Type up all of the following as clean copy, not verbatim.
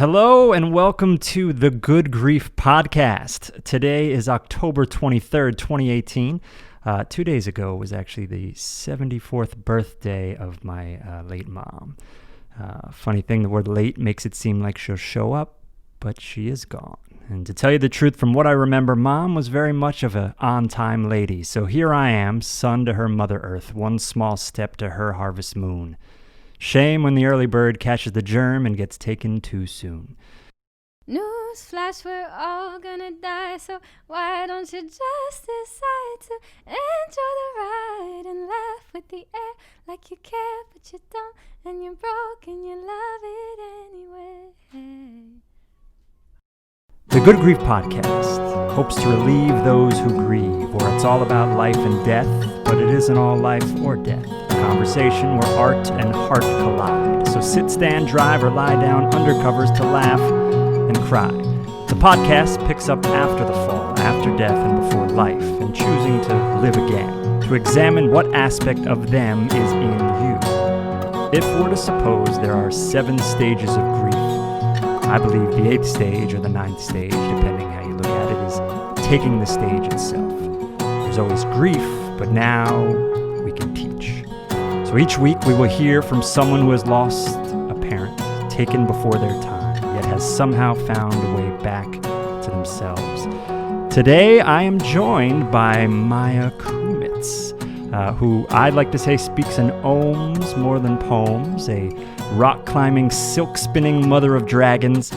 Hello and welcome to the Good Grief Podcast. Today is October 23rd, 2018. 2 days ago was actually the 74th birthday of my late mom. Funny thing, the word late makes it seem like she'll show up, but she is gone. And to tell you the truth, from what I remember, Mom was very much of an on-time lady. So here I am, son to her Mother Earth, one small step to her harvest moon. Shame when the early bird catches the germ and gets taken too soon. Newsflash, we're all gonna die, so why don't you just decide to enjoy the ride and laugh with the air like you care, but you don't, and you're broke and you love it anyway. The Good Grief Podcast hopes to relieve those who grieve, where it's all about life and death, but it isn't all life or death. A conversation where art and heart collide. So sit, stand, drive, or lie down under covers to laugh and cry. The podcast picks up after the fall, after death, and before life, and choosing to live again, to examine what aspect of them is in you. If we're to suppose there are 7 stages of grief, I believe the 8th stage or the 9th stage, depending how you look at it, is taking the stage itself. There's always grief, but now we can teach. So each week we will hear from someone who has lost a parent, taken before their time, yet has somehow found a way back to themselves. Today I am joined by Maya Kumits, who I'd like to say speaks in ohms more than poems, a rock-climbing, silk-spinning mother of dragons,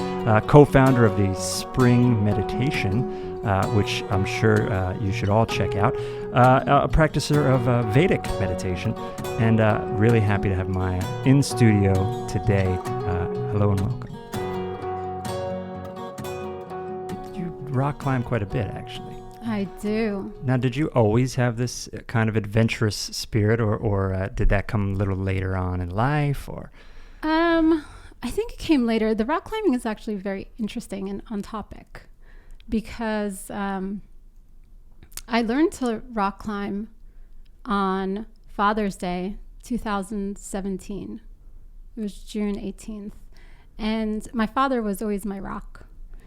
co-founder of the Spring Meditation, which I'm sure you should all check out, a practicer of Vedic meditation, and really happy to have Maya in studio today. Hello and welcome. You rock climb quite a bit, actually. I do. Now, did you always have this kind of adventurous spirit, or did that come a little later on in life, or? I think it came later. The rock climbing is actually very interesting and on topic because I learned to rock climb on Father's Day, 2017. It was June 18th. And my father was always my rock.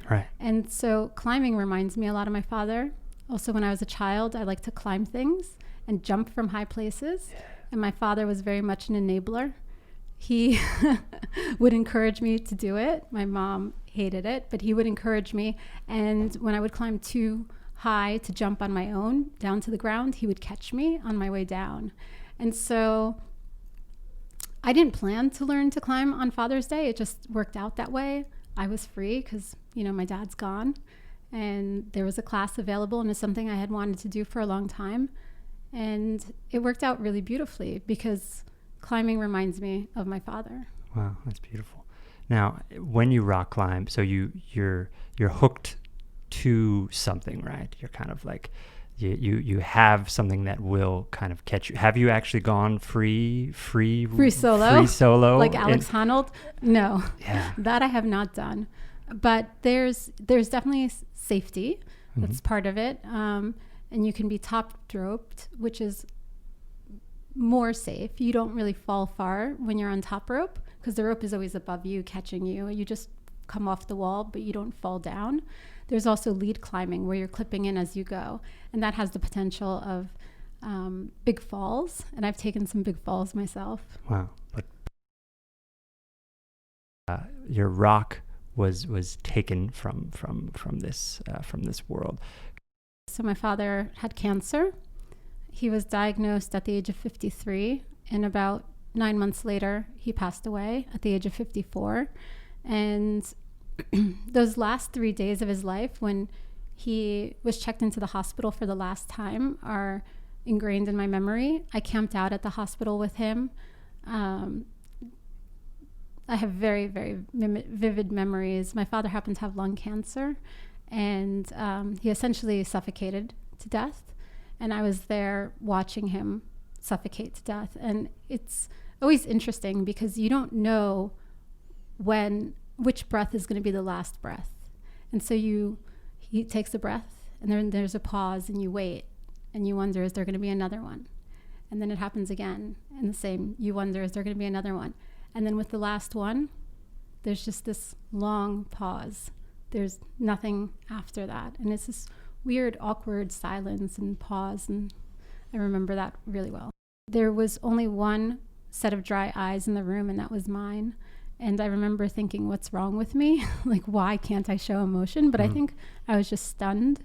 Right. And so climbing reminds me a lot of my father. Also, when I was a child, I liked to climb things and jump from high places. Yeah. And my father was very much an enabler. He would encourage me to do it. My mom hated it, but he would encourage me. And when I would climb too high to jump on my own down to the ground, he would catch me on my way down. And so I didn't plan to learn to climb on Father's Day. It just worked out that way. I was free because, my dad's gone. And there was a class available, and it's something I had wanted to do for a long time. And it worked out really beautifully because climbing reminds me of my father. Wow, that's beautiful. Now, when you rock climb, so you're hooked to something, right? You're kind of like you have something that will kind of catch you. Have you actually gone free solo like Alex Honnold? No. Yeah. That I have not done. But there's definitely safety. That's mm-hmm. part of it. And you can be top roped, which is more safe. You don't really fall far when you're on top rope because the rope is always above you, catching you. You just come off the wall, but you don't fall down. There's also lead climbing where you're clipping in as you go. And that has the potential of big falls. And I've taken some big falls myself. Wow. But your rock was taken from this world. So my father had cancer. He was diagnosed at the age of 53, and about 9 months later, he passed away at the age of 54. And those last 3 days of his life, when he was checked into the hospital for the last time, are ingrained in my memory. I camped out at the hospital with him. I have very, very vivid memories. My father happened to have lung cancer, and he essentially suffocated to death. And I was there watching him suffocate to death. And it's always interesting because you don't know which breath is going to be the last breath. And so he takes a breath, and then there's a pause, and you wait, and you wonder, is there going to be another one? And then it happens again, and the same, you wonder, is there going to be another one? And then with the last one, there's just this long pause. There's nothing after that. And it's this weird, awkward silence and pause. And I remember that really well. There was only one set of dry eyes in the room, and that was mine. And I remember thinking, what's wrong with me? Like, why can't I show emotion? But I think I was just stunned.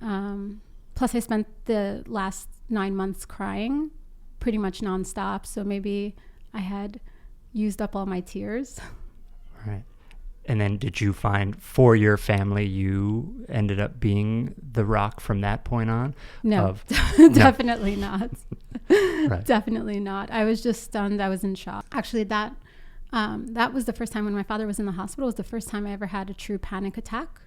Plus, I spent the last 9 months crying pretty much nonstop. So maybe I had used up all my tears. Right. And then did you find for your family, you ended up being the rock from that point on? No, definitely not. Right. Definitely not. I was just stunned. I was in shock. Actually, that was the first time when my father was in the hospital. It was the first time I ever had a true panic attack.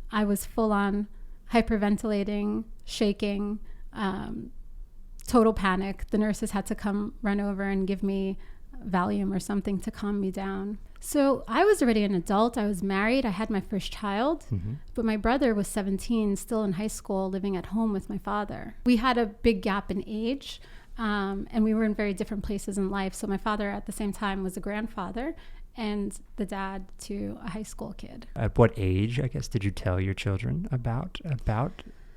I was full on hyperventilating, shaking, total panic. The nurses had to come run over and give me Valium or something to calm me down. So I was already an adult. I was married. I had my first child, but my brother was 17, still in high school, living at home with my father. We had a big gap in age, and we were in very different places in life. So my father at the same time was a grandfather and the dad to a high school kid. At what age, I guess, did you tell your children about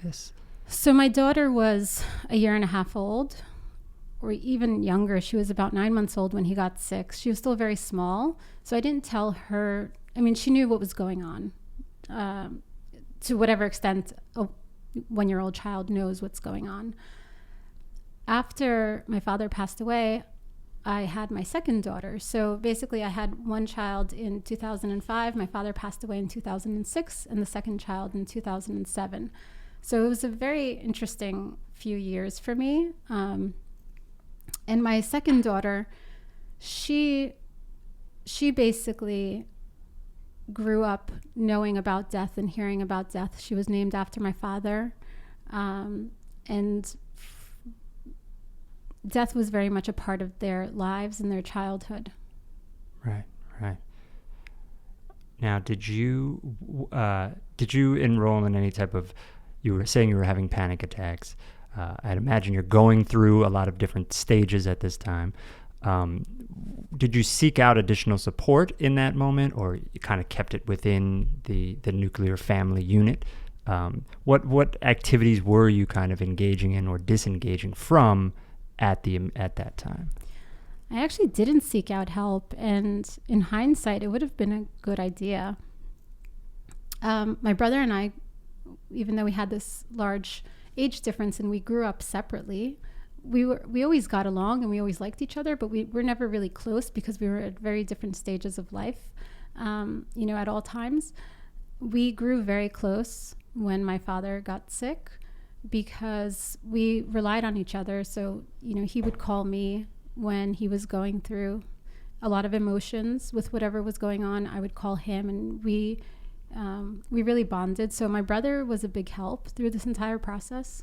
this? So my daughter was a year and a half old, or even younger. She was about 9 months old when he got sick. She was still very small. So I didn't tell her. I mean, she knew what was going on, to whatever extent a 1-year-old child knows what's going on. After my father passed away, I had my second daughter. So basically I had one child in 2005. My father passed away in 2006, and the second child in 2007. So it was a very interesting few years for me. And my second daughter, she basically grew up knowing about death and hearing about death. She was named after my father. And death was very much a part of their lives and their childhood. Right. Now, did you enroll in any type of, you were saying you were having panic attacks. I'd imagine you're going through a lot of different stages at this time. Did you seek out additional support in that moment, or you kind of kept it within the nuclear family unit? What activities were you kind of engaging in or disengaging from at that time? I actually didn't seek out help, and in hindsight, it would have been a good idea. My brother and I, even though we had this large age difference and we grew up separately, we always got along and we always liked each other, but we were never really close because we were at very different stages of life, at all times. We grew very close when my father got sick because we relied on each other. So, he would call me when he was going through a lot of emotions with whatever was going on. I would call him, and we really bonded. So my brother was a big help through this entire process.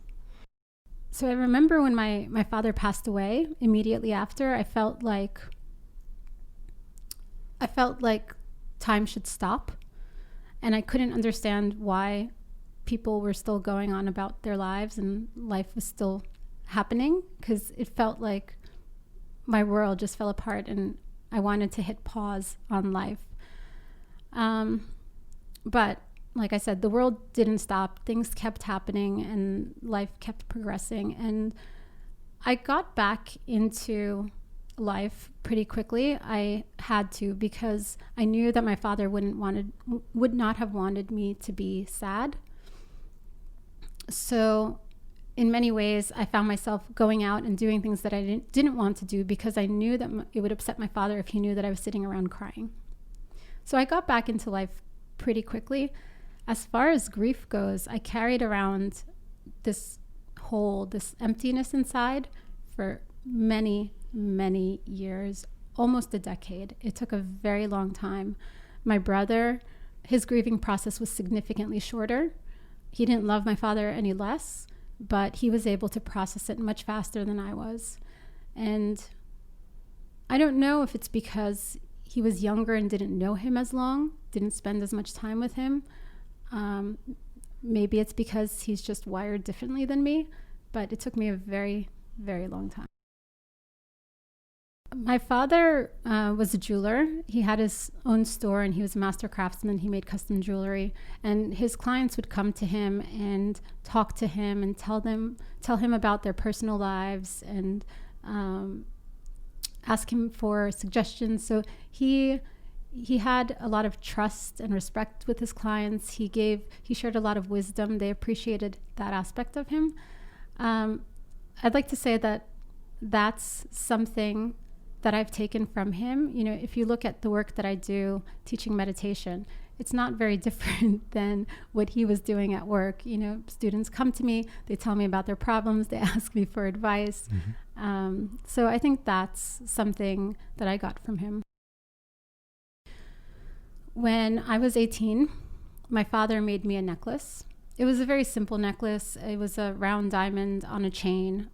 So I remember when my father passed away, immediately after, I felt like time should stop. And I couldn't understand why people were still going on about their lives and life was still happening, because it felt like my world just fell apart and I wanted to hit pause on life. But like I said, the world didn't stop. Things kept happening and life kept progressing. And I got back into life pretty quickly. I had to, because I knew that my father would not have wanted me to be sad. So in many ways, I found myself going out and doing things that I didn't want to do because I knew that it would upset my father if he knew that I was sitting around crying. So I got back into life pretty quickly. As far as grief goes, I carried around this hole, this emptiness inside for many, many years, almost a decade. It took a very long time. My brother, his grieving process was significantly shorter. He didn't love my father any less, but he was able to process it much faster than I was. And I don't know if it's because he was younger and didn't know him as long, didn't spend as much time with him. Maybe it's because he's just wired differently than me, but it took me a very, very long time. My father was a jeweler. He had his own store and he was a master craftsman. He made custom jewelry, and his clients would come to him and talk to him and tell him about their personal lives and ask him for suggestions. So he had a lot of trust and respect with his clients. He shared a lot of wisdom. They appreciated that aspect of him. I'd like to say that that's something that I've taken from him. You know, if you look at the work that I do teaching meditation, it's not very different than what he was doing at work. You know, students come to me, they tell me about their problems, they ask me for advice. So I think that's something that I got from him. When I was 18, my father made me a necklace. It was a very simple necklace. It was a round diamond on a chain.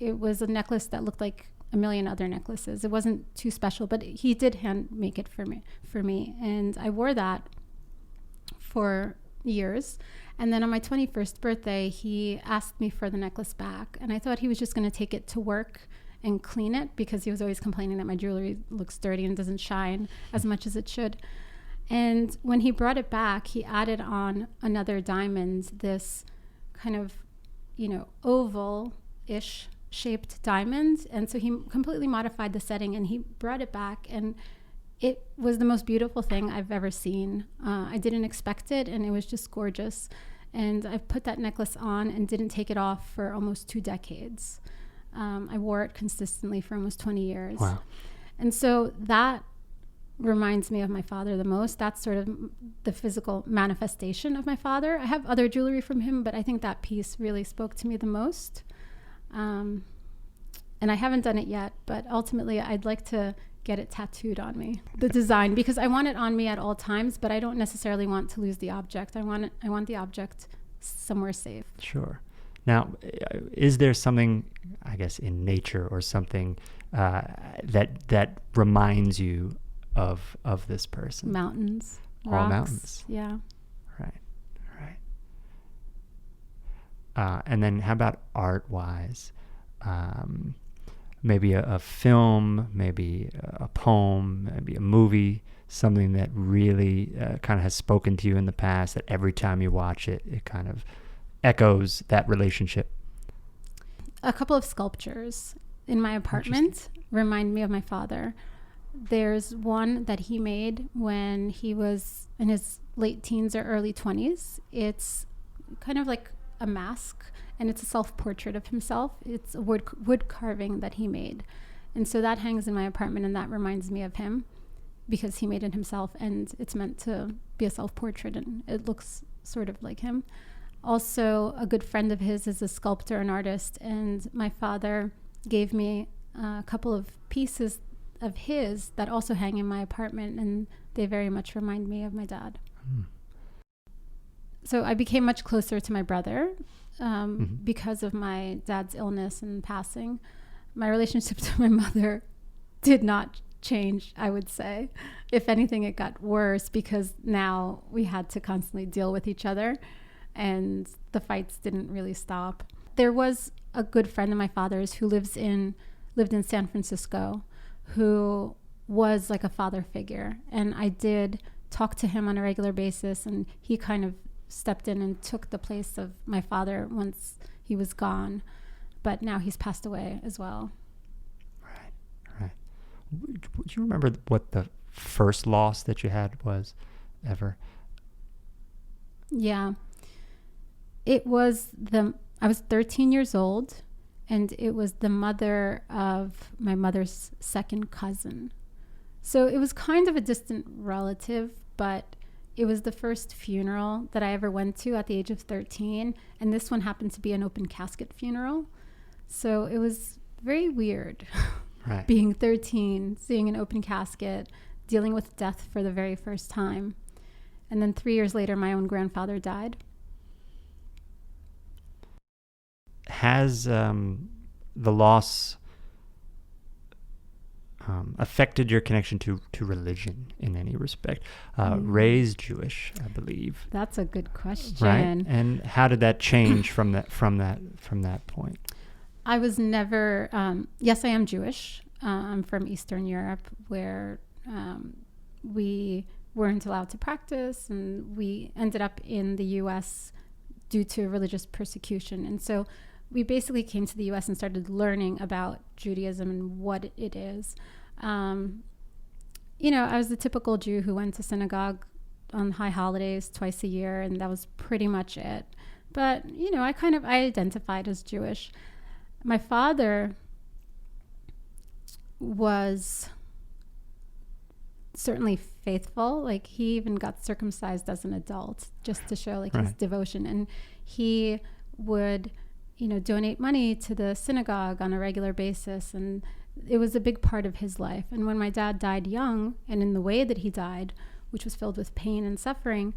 It was a necklace that looked like a million other necklaces. It wasn't too special, but he did hand make it for me. And I wore that for years. And then on my 21st birthday, he asked me for the necklace back. And I thought he was just going to take it to work and clean it, because he was always complaining that my jewelry looks dirty and doesn't shine as much as it should. And when he brought it back, he added on another diamond, this kind of, oval-ish shaped diamond. And so he completely modified the setting and he brought it back, and it was the most beautiful thing I've ever seen. I didn't expect it, and it was just gorgeous. And I put that necklace on and didn't take it off for almost 2 decades. I wore it consistently for almost 20 years. Wow. And so that reminds me of my father the most. That's sort of the physical manifestation of my father. I have other jewelry from him, but I think that piece really spoke to me the most. And I haven't done it yet, but ultimately I'd like to get it tattooed on me, the design, because I want it on me at all times, but I don't necessarily want to lose the object. I want the object somewhere safe. Sure. Now, is there something, I guess, in nature or something that reminds you of this person? Mountains, all rocks, mountains. Yeah. Right. And then how about art-wise? Maybe a film, maybe a poem, maybe a movie, something that really kind of has spoken to you in the past, that every time you watch it, it kind of echoes that relationship. A couple of sculptures in my apartment remind me of my father. There's one that he made when he was in his late teens or early 20s. It's kind of like a mask, and it's a self-portrait of himself. It's a wood carving that he made. And so that hangs in my apartment, and that reminds me of him because he made it himself, and it's meant to be a self-portrait, and it looks sort of like him. Also, a good friend of his is a sculptor and artist, and my father gave me a couple of pieces of his that also hang in my apartment, and they very much remind me of my dad. So I became much closer to my brother because of my dad's illness and passing. My relationship to my mother did not change, I would say. If anything, it got worse because now we had to constantly deal with each other, and the fights didn't really stop. There was a good friend of my father's who lived in San Francisco, who was like a father figure. And I did talk to him on a regular basis, and he kind of stepped in and took the place of my father once he was gone. But now he's passed away as well. Right. Would you remember what the first loss that you had was ever? Yeah. I was 13 years old, and it was the mother of my mother's second cousin. So it was kind of a distant relative, but it was the first funeral that I ever went to at the age of 13. And this one happened to be an open casket funeral. So it was very weird Right. being 13, seeing an open casket, dealing with death for the very first time. And then 3 years later, my own grandfather died. Has the loss affected your connection to religion in any respect? Raised Jewish, I believe. That's a good question. Right. And how did that change from that point? I was never. Yes, I am Jewish. I'm from Eastern Europe, where we weren't allowed to practice, and we ended up in the U.S. due to religious persecution. And so we basically came to the U.S. and started learning about Judaism and what it is. I was the typical Jew who went to synagogue on high holidays twice a year, and that was pretty much it. But, I identified as Jewish. My father was certainly faithful. Like, he even got circumcised as an adult just to show his devotion. And he would, donate money to the synagogue on a regular basis. And it was a big part of his life. And when my dad died young, and in the way that he died, which was filled with pain and suffering,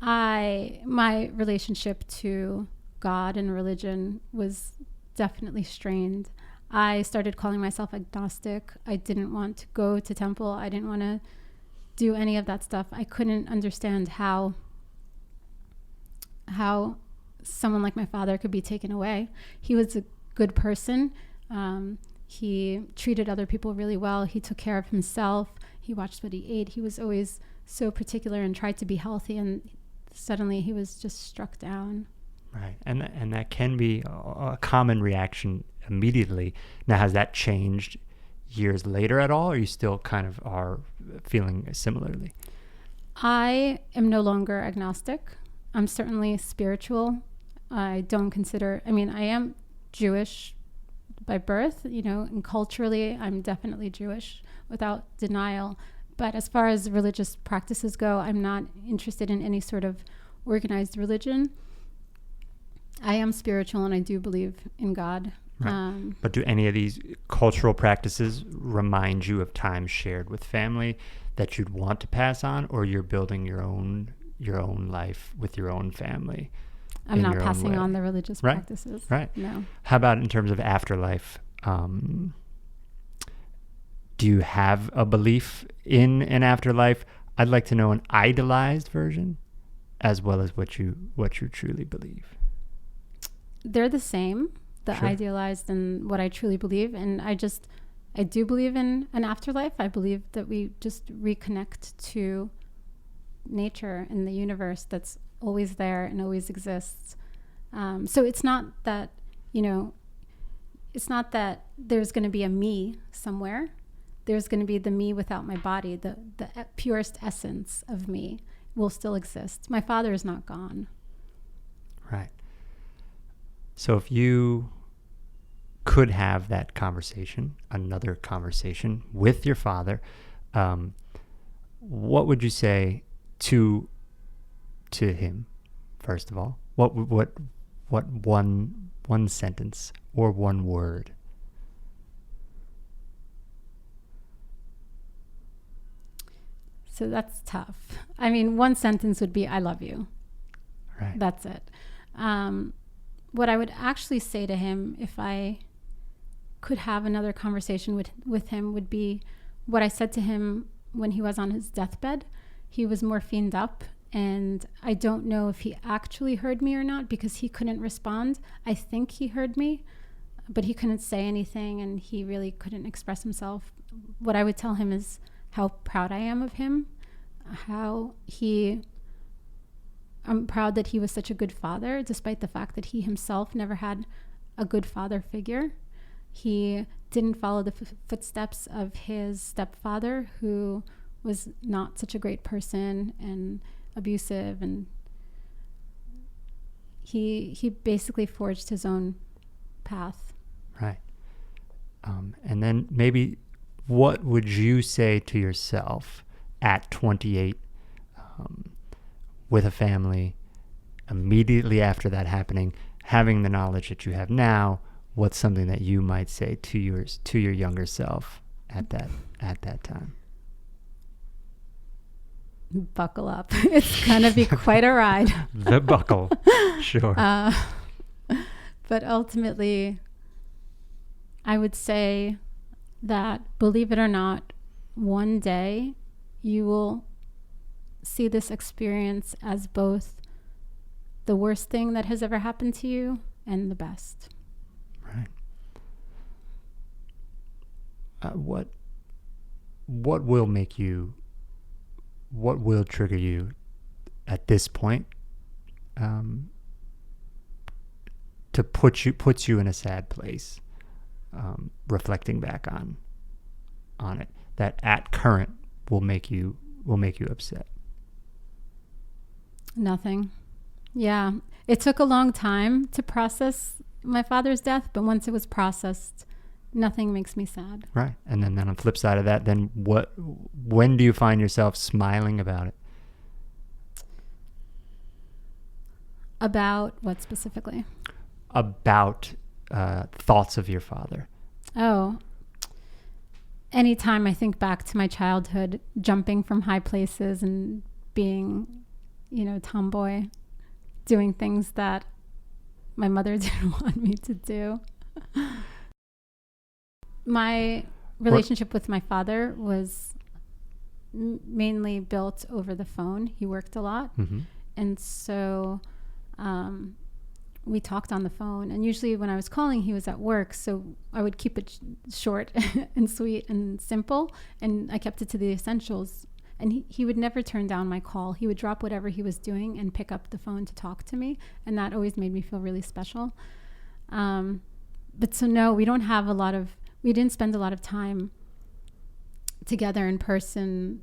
my relationship to God and religion was definitely strained. I started calling myself agnostic. I didn't want to go to temple. I didn't want to do any of that stuff. I couldn't understand how someone like my father could be taken away. He was a good person. He treated other people really well. He took care of himself. He watched what he ate. He was always so particular and tried to be healthy, and suddenly he was just struck down. Right. And that can be a common reaction immediately. Now, has that changed years later at all, or you still kind of are feeling similarly? I am no longer agnostic. I'm certainly spiritual. I am Jewish by birth, and culturally, I'm definitely Jewish without denial. But as far as religious practices go, I'm not interested in any sort of organized religion. I am spiritual, and I do believe in God. Right. But do any of these cultural practices remind you of times shared with family that you'd want to pass on, or you're building your own life with your own family? I'm not passing on the religious practices. Right. No. How about in terms of afterlife? Do you have a belief in an afterlife? I'd like to know an idealized version, as well as what you truly believe. They're the same, the Sure. Idealized and what I truly believe. And I do believe in an afterlife. I believe that we just reconnect to nature and the universe that's always there and always exists. So it's not that, it's not that there's going to be a me somewhere. There's going to be the me without my body. The purest essence of me will still exist. My father is not gone. Right. So if you could have that conversation, another conversation with your father, what would you say to him, first of all? What one sentence or one word? So that's tough. I mean, one sentence would be, I love you. Right. That's it. What I would actually say to him, if I could have another conversation with him, would be what I said to him when he was on his deathbed. He was morphined up, and I don't know if he actually heard me or not, because he couldn't respond. I think he heard me, but he couldn't say anything, and he really couldn't express himself. What I would tell him is how proud I am of him, I'm proud that he was such a good father, despite the fact that he himself never had a good father figure. He didn't follow the footsteps of his stepfather, who was not such a great person and abusive, and he basically forged his own path. Right. And then maybe what would you say to yourself at 28 with a family, immediately after that happening, having the knowledge that you have now? What's something that you might say to your younger self at that time? Buckle up. It's going to be quite a ride. The buckle. Sure. But ultimately, I would say that, believe it or not, one day you will see this experience as both the worst thing that has ever happened to you and the best. Right. what will make you, what will trigger you at this point to puts you in a sad place, reflecting back on it, that at current will make you upset? Nothing. Yeah. It took a long time to process my father's death, but once it was processed, nothing makes me sad. Right. And then on the flip side of that, then when do you find yourself smiling about it? About what specifically? About thoughts of your father. Oh, anytime I think back to my childhood, jumping from high places and being, tomboy, doing things that my mother didn't want me to do. My relationship with my father was mainly built over the phone. He worked a lot. Mm-hmm. And so we talked on the phone. And usually when I was calling, he was at work. So I would keep it short and sweet and simple. And I kept it to the essentials. And he would never turn down my call. He would drop whatever he was doing and pick up the phone to talk to me. And that always made me feel really special. But so no, we didn't spend a lot of time together in person,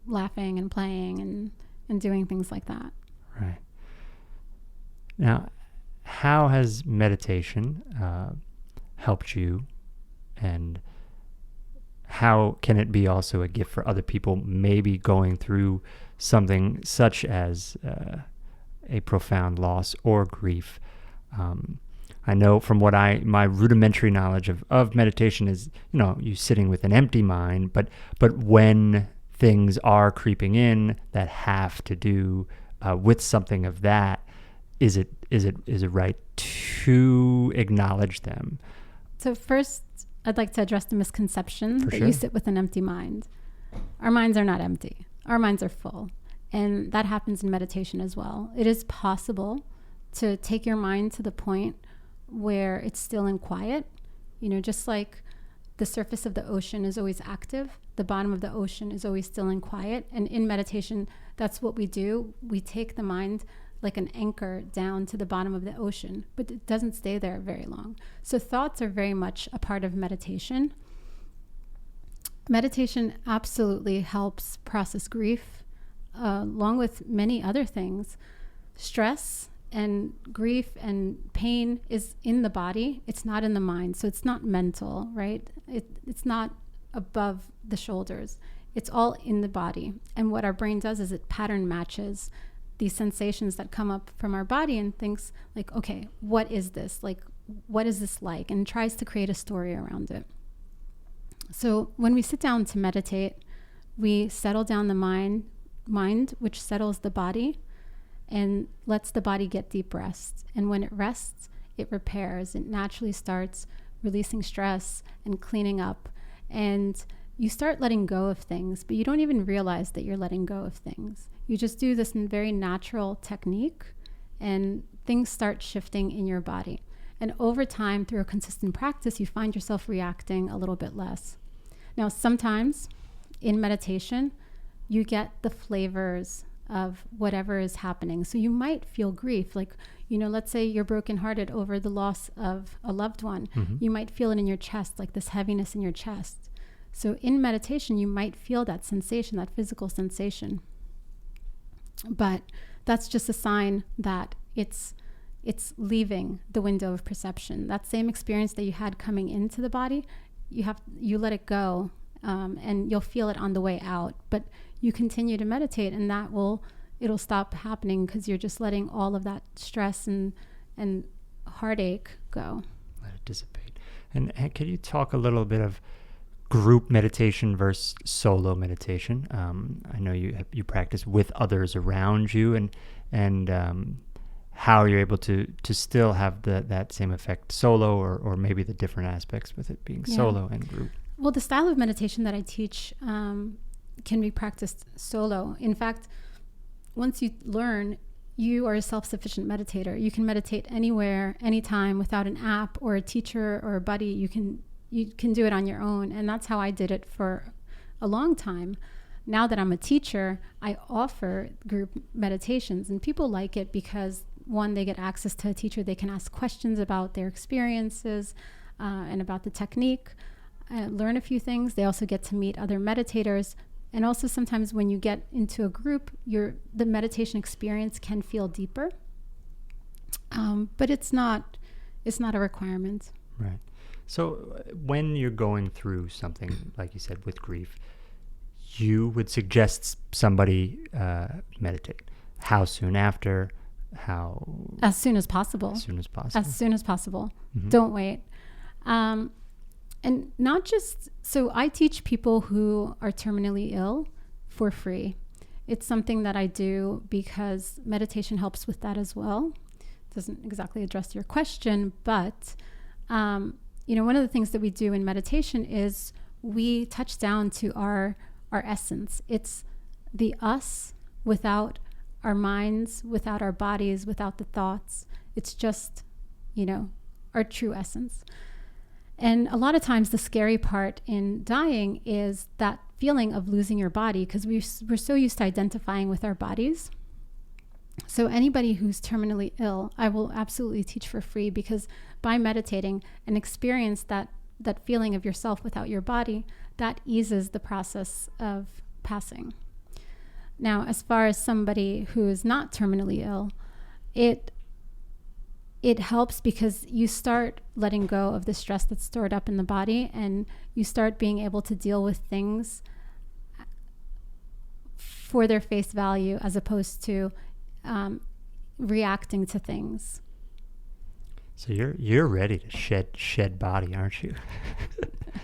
laughing and playing and doing things like that. Right. Now, how has meditation helped you, and how can it be also a gift for other people maybe going through something such as a profound loss or grief? I know from what my rudimentary knowledge of meditation is, you sitting with an empty mind, but when things are creeping in that have to do with something of that, is it right to acknowledge them? So first, I'd like to address the misconception that sure. You sit with an empty mind. Our minds are not empty. Our minds are full. And that happens in meditation as well. It is possible to take your mind to the point where it's still and quiet. Just like the surface of the ocean is always active, the bottom of the ocean is always still and quiet. And in meditation, that's what we do. We take the mind like an anchor down to the bottom of the ocean, but it doesn't stay there very long. So thoughts are very much a part of meditation. Meditation absolutely helps process grief, along with many other things. Stress and grief and pain is in the body. It's not in the mind. So it's not mental, right? It's not above the shoulders. It's all in the body. And what our brain does is it pattern matches these sensations that come up from our body and thinks like, okay, what is this? Like, what is this like? And tries to create a story around it. So when we sit down to meditate, we settle down the mind, which settles the body and lets the body get deep rest. And when it rests, it repairs. It naturally starts releasing stress and cleaning up. And you start letting go of things, but you don't even realize that you're letting go of things. You just do this in very natural technique, and things start shifting in your body. And over time, through a consistent practice, you find yourself reacting a little bit less. Now, sometimes in meditation, you get the flavors of whatever is happening. So you might feel grief, like, let's say you're brokenhearted over the loss of a loved one. Mm-hmm. You might feel it in your chest, like this heaviness in your chest. So in meditation, you might feel that sensation, that physical sensation. But that's just a sign that it's leaving the window of perception. That same experience that you had coming into the body, you let it go, and you'll feel it on the way out. But you continue to meditate, and it'll stop happening because you're just letting all of that stress and heartache go. Let it dissipate. And can you talk a little bit of group meditation versus solo meditation? I know you practice with others around you, and how you're able to still have that same effect solo, or maybe the different aspects with it being solo and group. Well, the style of meditation that I teach can be practiced solo. In fact, once you learn, you are a self-sufficient meditator. You can meditate anywhere, anytime, without an app or a teacher or a buddy. You can you can do it on your own. And that's how I did it for a long time. Now that I'm a teacher, I offer group meditations, and people like it because, one, they get access to a teacher. They can ask questions about their experiences and about the technique, learn a few things. They also get to meet other meditators. And also sometimes when you get into a group, the meditation experience can feel deeper. But it's not a requirement. Right. So when you're going through something, like you said, with grief, you would suggest somebody meditate. How soon after? How? As soon as possible. As soon as possible. As soon as possible. Mm-hmm. Don't wait. And not just, so I teach people who are terminally ill for free. It's something that I do because meditation helps with that as well. Doesn't exactly address your question, but one of the things that we do in meditation is we touch down to our essence. It's the us without our minds, without our bodies, without the thoughts. It's just, our true essence. And a lot of times the scary part in dying is that feeling of losing your body, because we're so used to identifying with our bodies. So anybody who's terminally ill, I will absolutely teach for free, because by meditating and experience that feeling of yourself without your body, that eases the process of passing. Now, as far as somebody who is not terminally ill, it helps because you start letting go of the stress that's stored up in the body, and you start being able to deal with things for their face value as opposed to reacting to things. So you're ready to shed body, aren't you?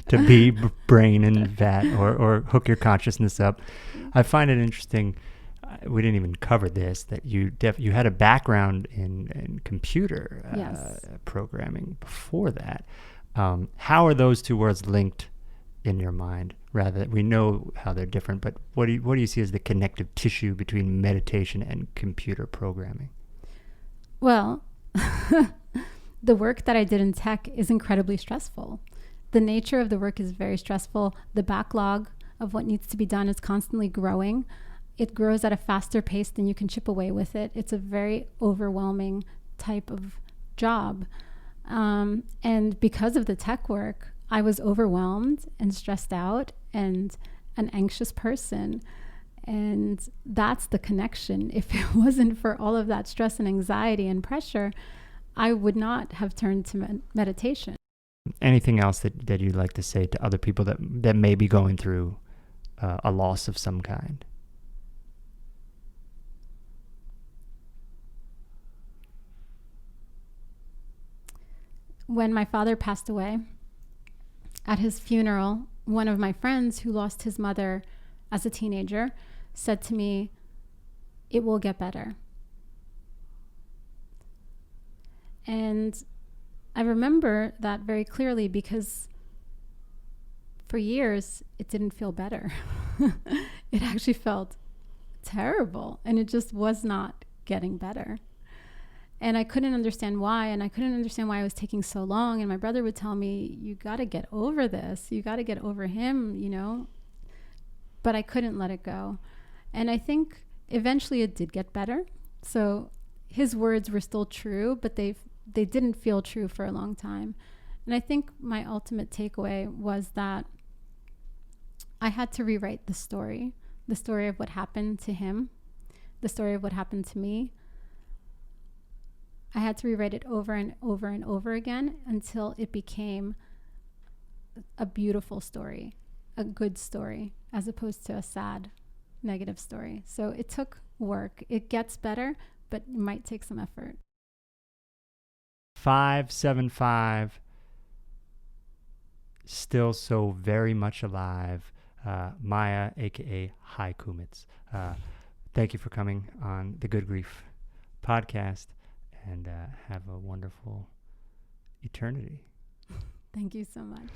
To be brain and vat, or hook your consciousness up. I find it interesting. We didn't even cover this, that you had a background in computer programming before that. How are those two worlds linked in your mind? Rather, we know how they're different, but what do you see as the connective tissue between meditation and computer programming? Well, the work that I did in tech is incredibly stressful. The nature of the work is very stressful. The backlog of what needs to be done is constantly growing. It grows at a faster pace than you can chip away with it. It's a very overwhelming type of job. And because of the tech work, I was overwhelmed and stressed out and an anxious person. And that's the connection. If it wasn't for all of that stress and anxiety and pressure, I would not have turned to meditation. Anything else that you'd like to say to other people that may be going through a loss of some kind? When my father passed away, at his funeral, one of my friends who lost his mother as a teenager said to me, "It will get better." And I remember that very clearly because for years it didn't feel better. It actually felt terrible, and it just was not getting better. And I couldn't understand why, and I couldn't understand why it was taking so long. And my brother would tell me, "You got to get over this. You got to get over him, But I couldn't let it go. And I think eventually it did get better. So his words were still true, but they didn't feel true for a long time. And I think my ultimate takeaway was that I had to rewrite the story of what happened to him, the story of what happened to me. I had to rewrite it over and over and over again until it became a beautiful story, a good story, as opposed to a sad, negative story. So it took work. It gets better, but it might take some effort. 575, still so very much alive. Maya, aka Hi Kumits. Thank you for coming on the Good Grief podcast, and have a wonderful eternity. Thank you so much.